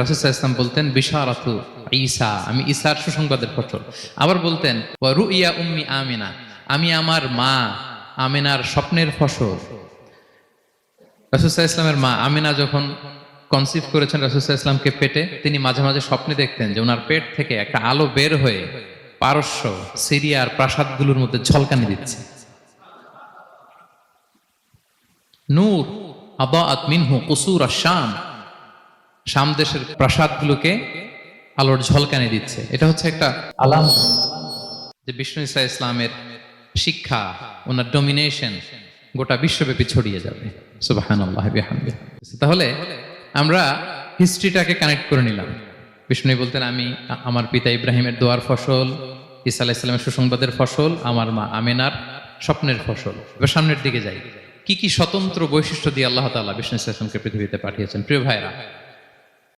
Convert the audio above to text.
রাসূল সাল্লাল্লাহু আলাইহি ওয়াসাল্লাম বলতেন বিশারাতু ঈসা, আমি ঈসার সুসংবাদের ফসল। আবার বলতেন ওয়া রুইয়া উম্মি আমিনা, আমি আমার মা আমিনার স্বপ্নের ফসল। রাসূল সাল্লাল্লাহু আলাইহি ওয়াসাল্লামের মা আমিনা যখন কনসিভ করেছেন রাসূল সাল্লাল্লাহু আলাইহি ওয়াসাল্লামকে পেটে, তিনি মাঝে মাঝে স্বপ্নে দেখতেন যে ওনার পেট থেকে একটা আলো বের হয়ে পারস্য সিরিয়ার প্রাসাদগুলোর মধ্যে ঝলকানি দিচ্ছে। নূর আদাআত মিনহু কুসুর আশ-শাম, শাম দেশের প্রাসাদগুলোকে আলোর ঝলকানি দিচ্ছে। এটা হচ্ছে একটা আলাম যে বিষ্ণু ঈসা ইসলামের শিক্ষা, ওনার ডমিনেশন গোটা বিশ্বব্যাপী ছড়িয়ে যাবে। সুবহানাল্লাহ বিহামদিহি। তাহলে আমরা হিস্ট্রিটাকে কানেক্ট করে নিলাম। বিষ্ণু বলতেন আমি আমার পিতা ইব্রাহিমের দোয়ার ফসল, ঈসা আলাইহিস সালামের সুসংবাদের ফসল, আমার মা আমিনার স্বপ্নের ফসল। এবার সামনের দিকে যাই, কি কি স্বতন্ত্র বৈশিষ্ট্য দিয়ে আল্লাহ তাআলা বিষ্ণু ঈসা ইসলামকে পৃথিবীতে পাঠিয়েছেন। প্রিয় ভাইরা,